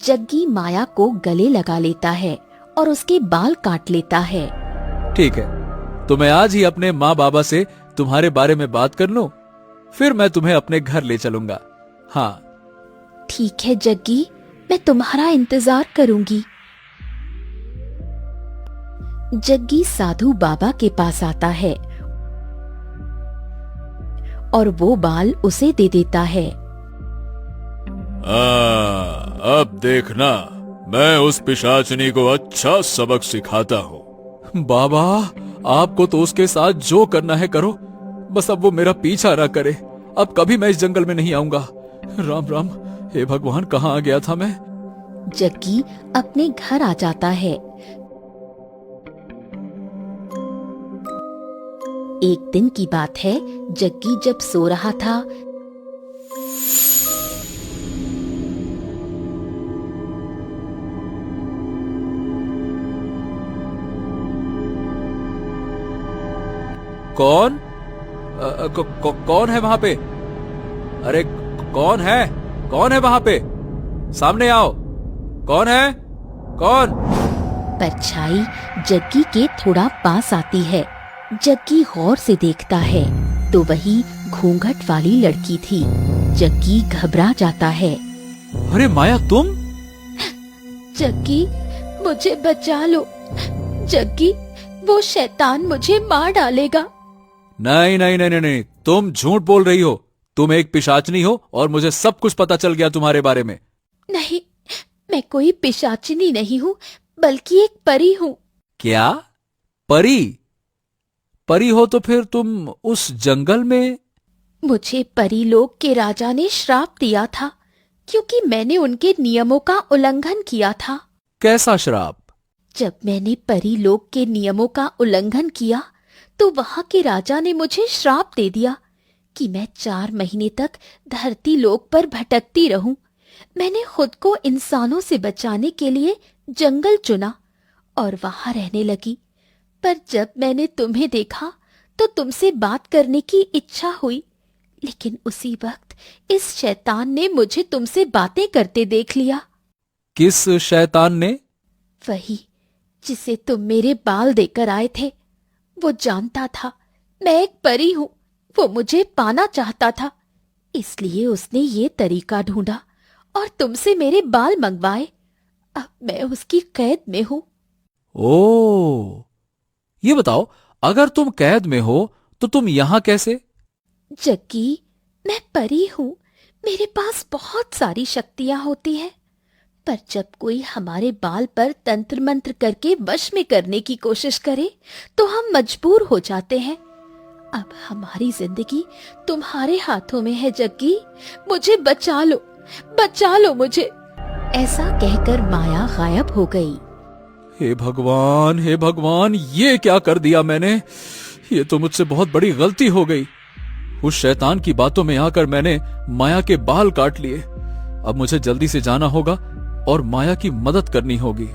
जग्गी माया को गले लगा लेता है और उसके बाल काट लेता है। ठीक है, तो मैं आज ही अपने माँ बाबा से तुम्हारे बारे में बात कर लूं, फिर मैं तुम्हें अपने घर ले चलूंगा। हाँ ठीक है जग्गी, मैं तुम्हारा इंतजार करूंगी। जग्गी साधु बाबा के पास आता है और वो बाल उसे दे देता है। अब देखना, मैं उस पिशाचनी को अच्छा सबक सिखाता हूँ। बाबा, आपको तो उसके साथ जो करना है करो, बस अब वो मेरा पीछा न करे। अब कभी मैं इस जंगल में नहीं आऊंगा। राम राम, हे भगवान, कहाँ आ गया था मैं। जग्गी अपने घर आ जाता है। एक दिन की बात है, जग्गी जब सो रहा था, कौन कौन है वहां पे? अरे कौन है? कौन है वहां पे? सामने आओ। कौन है? कौन? परछाई जग्गी के थोड़ा पास आती है। जग्गी गौर से देखता है तो वही घूंघट वाली लड़की थी। जग्गी घबरा जाता है। अरे माया, तुम? जग्गी, मुझे बचा लो। जग्गी, वो शैतान मुझे मार डालेगा। नहीं नहीं नहीं नहीं, तुम झूठ बोल रही हो। तुम एक पिशाचनी हो और मुझे सब कुछ पता चल गया तुम्हारे बारे में। नहीं, मैं कोई पिशाचिनी नहीं हूँ, बल्कि एक परी हूँ। क्या? परी? परी हो तो फिर तुम उस जंगल में? मुझे परी लोक के राजा ने श्राप दिया था, क्योंकि मैंने उनके नियमों का उल्लंघन किया था। कैसा श्राप? जब मैंने परी लोक के नियमों का उल्लंघन किया तो वहां के राजा ने मुझे श्राप दे दिया कि मैं 4 महीने तक धरती लोक पर भटकती रहूं। मैंने खुद को इंसानों से बचाने के लिए जंगल चुना और वहां रहने लगी। पर जब मैंने तुम्हें देखा तो तुमसे बात करने की इच्छा हुई, लेकिन उसी वक्त इस शैतान ने मुझे तुमसे बातें करते देख लिया। किस शैतान ने? वही जिसे तुम मेरे बाल देकर आए थे। वो जानता था मैं एक परी हूं, वो मुझे पाना चाहता था, इसलिए उसने ये तरीका ढूंढा और तुमसे मेरे बाल मंगवाए। अब मैं उसकी कैद में हूं। ओह, ये बताओ, अगर तुम कैद में हो तो तुम यहाँ कैसे? जग्गी, मैं परी हूं, मेरे पास बहुत सारी शक्तियां होती हैं, पर जब कोई हमारे बाल पर तंत्र मंत्र करके वश में करने की कोशिश करे तो हम मजबूर हो जाते हैं। अब हमारी जिंदगी तुम्हारे हाथों में है जग्गी, मुझे बचा लो मुझे। ऐसा कहकर माया गायब हो गई। हे भगवान, ये क्या कर दिया मैंने? ये तो मुझसे बहुत बड़ी गलती हो गई। उस शैतान की बातों में आकर मैंने माया के बाल काट लिए। अब मुझे जल्दी से जाना होगा और माया की मदद करनी होगी।